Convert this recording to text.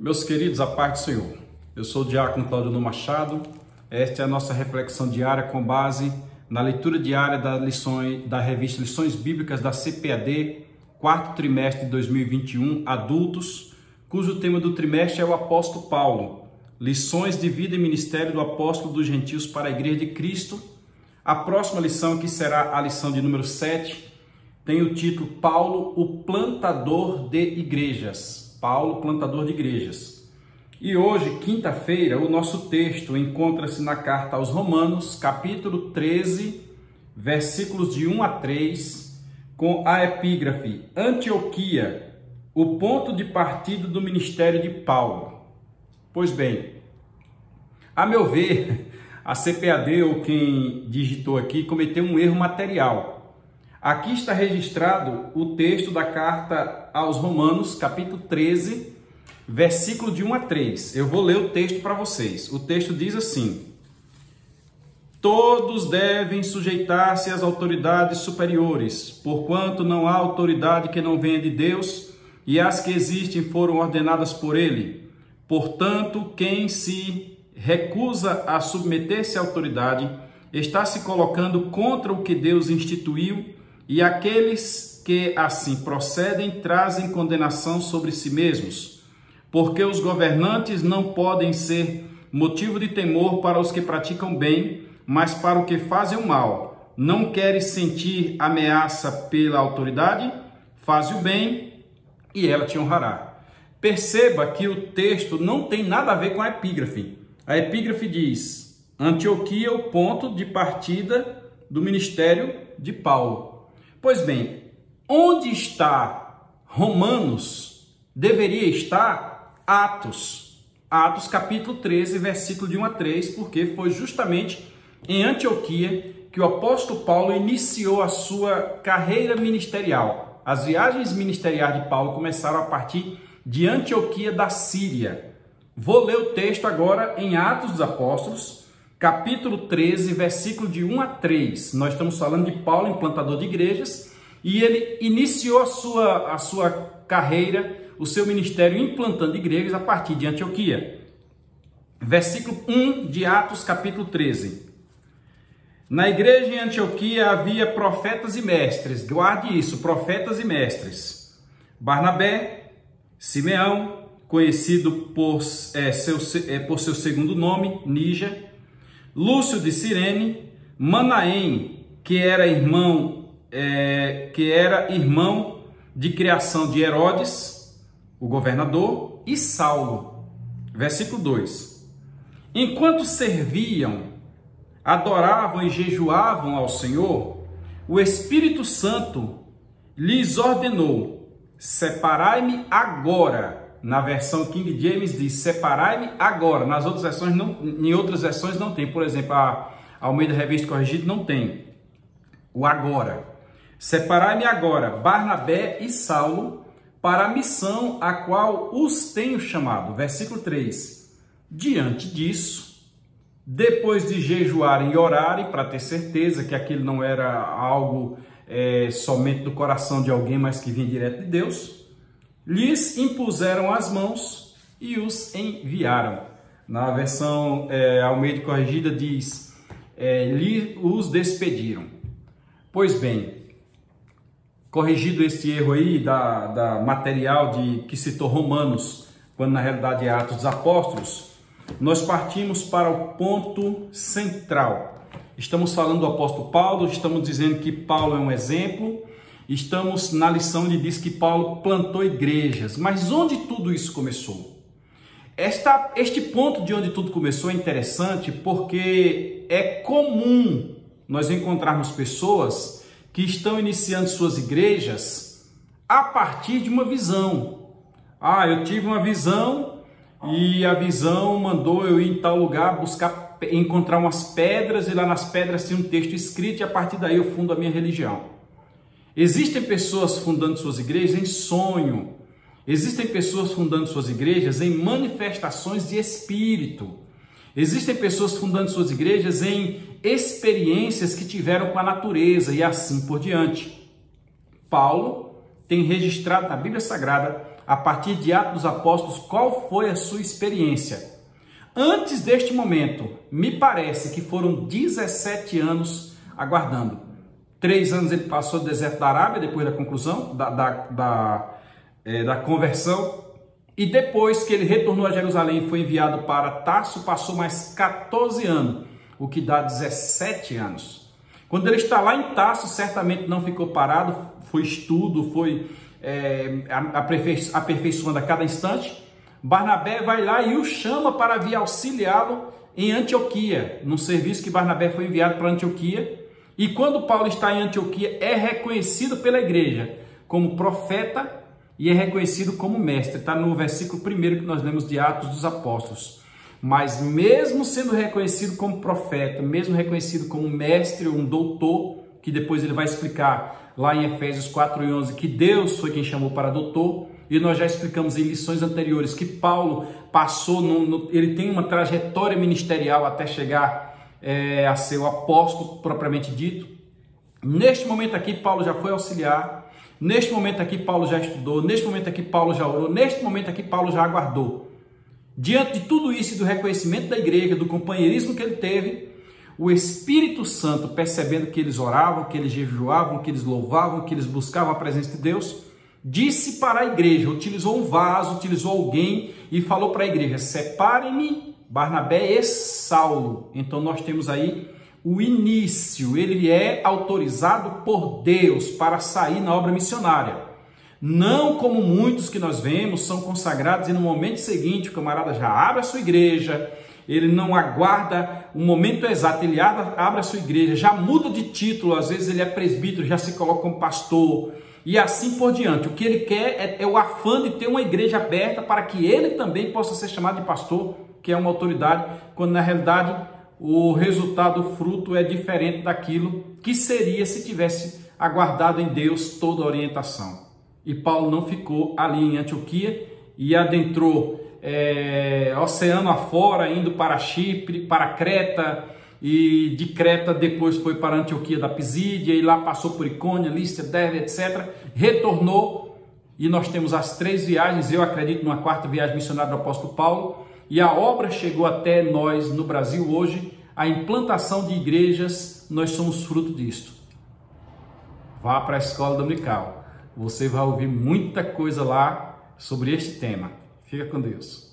Meus queridos, a paz do Senhor. Eu sou o diácono Claudionor Machado. Esta é a nossa reflexão diária com base na leitura diária da revista Lições Bíblicas da CPAD, quarto trimestre de 2021, adultos, cujo tema do trimestre é o apóstolo Paulo, lições de vida e ministério do apóstolo dos gentios para a Igreja de Cristo. A próxima lição, que será a lição de número 7, tem o título Paulo, o plantador de igrejas. Paulo, plantador de igrejas. E hoje, quinta-feira, o nosso texto encontra-se na carta aos Romanos, capítulo 13, versículos de 1 a 3, com a epígrafe Antioquia, o ponto de partida do ministério de Paulo. Pois bem, a meu ver, a CPAD, ou quem digitou aqui, cometeu um erro material. Aqui está registrado o texto da carta aos Romanos, capítulo 13, versículo de 1 a 3. Eu vou ler o texto para vocês. O texto diz assim: todos devem sujeitar-se às autoridades superiores, porquanto não há autoridade que não venha de Deus, e as que existem foram ordenadas por ele. Portanto, quem se recusa a submeter-se à autoridade está se colocando contra o que Deus instituiu, e aqueles que assim procedem trazem condenação sobre si mesmos, porque os governantes não podem ser motivo de temor para os que praticam bem, mas para o que fazem o mal. Não queres sentir ameaça pela autoridade? Faze o bem e ela te honrará. Perceba que o texto não tem nada a ver com a epígrafe. A epígrafe diz: Antioquia, o ponto de partida do ministério de Paulo. Pois bem, onde está Romanos, deveria estar Atos. Atos capítulo 13, versículo de 1 a 3, porque foi justamente em Antioquia que o apóstolo Paulo iniciou a sua carreira ministerial. As viagens ministeriais de Paulo começaram a partir de Antioquia da Síria. Vou ler o texto agora em Atos dos Apóstolos, capítulo 13, versículo de 1 a 3. Nós estamos falando de Paulo, implantador de igrejas, e ele iniciou a sua carreira, o seu ministério implantando igrejas a partir de Antioquia. Versículo 1 de Atos, capítulo 13. Na igreja em Antioquia havia profetas e mestres, guarde isso, profetas e mestres. Barnabé, Simeão, conhecido por seu segundo nome, Níger, Lúcio de Cirene, Manaém, que era irmão de criação de Herodes, o governador, e Saulo. Versículo 2. Enquanto serviam, adoravam e jejuavam ao Senhor, o Espírito Santo lhes ordenou: separai-me agora. Na versão King James diz: separai-me agora. Nas outras versões não, em outras versões não tem. Por exemplo, a Almeida Revista Corrigida não tem o agora. Separai-me agora, Barnabé e Saulo, para a missão a qual os tenho chamado. Versículo 3. Diante disso, depois de jejuarem e orarem, para ter certeza que aquilo não era algo somente do coração de alguém, mas que vinha direto de Deus, lhes impuseram as mãos e os enviaram. Na versão Almeida Corrigida diz: os despediram. Pois bem, corrigido este erro aí da material que citou Romanos, quando na realidade é Atos dos Apóstolos, nós partimos para o ponto central. Estamos falando do apóstolo Paulo, estamos dizendo que Paulo é um exemplo. Estamos na lição onde diz que Paulo plantou igrejas. Mas onde tudo isso começou? Este ponto de onde tudo começou é interessante porque é comum nós encontrarmos pessoas que estão iniciando suas igrejas a partir de uma visão. Eu tive uma visão e a visão mandou eu ir em tal lugar encontrar umas pedras, e lá nas pedras tinha um texto escrito e a partir daí eu fundo a minha religião. Existem pessoas fundando suas igrejas em sonho. Existem pessoas fundando suas igrejas em manifestações de espírito. Existem pessoas fundando suas igrejas em experiências que tiveram com a natureza e assim por diante. Paulo tem registrado na Bíblia Sagrada a partir de Atos dos Apóstolos, qual foi a sua experiência. Antes deste momento, me parece que foram 17 anos aguardando. 3 anos ele passou no deserto da Arábia, depois da conclusão, da conversão. E depois que ele retornou a Jerusalém e foi enviado para Tarso, passou mais 14 anos, o que dá 17 anos. Quando ele está lá em Tarso, certamente não ficou parado, foi estudo, foi aperfeiçoando a cada instante. Barnabé vai lá e o chama para vir auxiliá-lo em Antioquia, num serviço que Barnabé foi enviado para Antioquia. E quando Paulo está em Antioquia, é reconhecido pela igreja como profeta e é reconhecido como mestre. Está no versículo 1 que nós lemos de Atos dos Apóstolos. Mas mesmo sendo reconhecido como profeta, mesmo reconhecido como mestre, um doutor, que depois ele vai explicar lá em Efésios 4:11, que Deus foi quem chamou para doutor, e nós já explicamos em lições anteriores que Paulo passou, ele tem uma trajetória ministerial até chegar a ser o apóstolo propriamente dito. Neste momento aqui, Paulo já foi auxiliar, neste momento aqui, Paulo já estudou, neste momento aqui, Paulo já orou, neste momento aqui, Paulo já aguardou. Diante de tudo isso e do reconhecimento da igreja, do companheirismo que ele teve, o Espírito Santo, percebendo que eles oravam, que eles jejuavam, que eles louvavam, que eles buscavam a presença de Deus, disse para a igreja, utilizou um vaso, utilizou alguém e falou para a igreja: separem-me Barnabé e Saulo. Então nós temos aí o início, ele é autorizado por Deus para sair na obra missionária. Não como muitos que nós vemos, são consagrados e no momento seguinte o camarada já abre a sua igreja, ele não aguarda o momento exato, ele abre a sua igreja, já muda de título, às vezes ele é presbítero, já se coloca como pastor e assim por diante. O que ele quer é o afã de ter uma igreja aberta para que ele também possa ser chamado de pastor, que é uma autoridade, quando na realidade o resultado, o fruto é diferente daquilo que seria se tivesse aguardado em Deus toda a orientação. E Paulo não ficou ali em Antioquia e adentrou oceano afora, indo para Chipre, para Creta, e de Creta depois foi para Antioquia da Pisídia, e lá passou por Icônia, Lístra, Derbe, etc. Retornou, e nós temos as 3 viagens, eu acredito numa 4ª viagem missionária do apóstolo Paulo, e a obra chegou até nós no Brasil hoje, a implantação de igrejas, nós somos fruto disto. Vá para a escola dominical. Você vai ouvir muita coisa lá sobre este tema. Fica com Deus.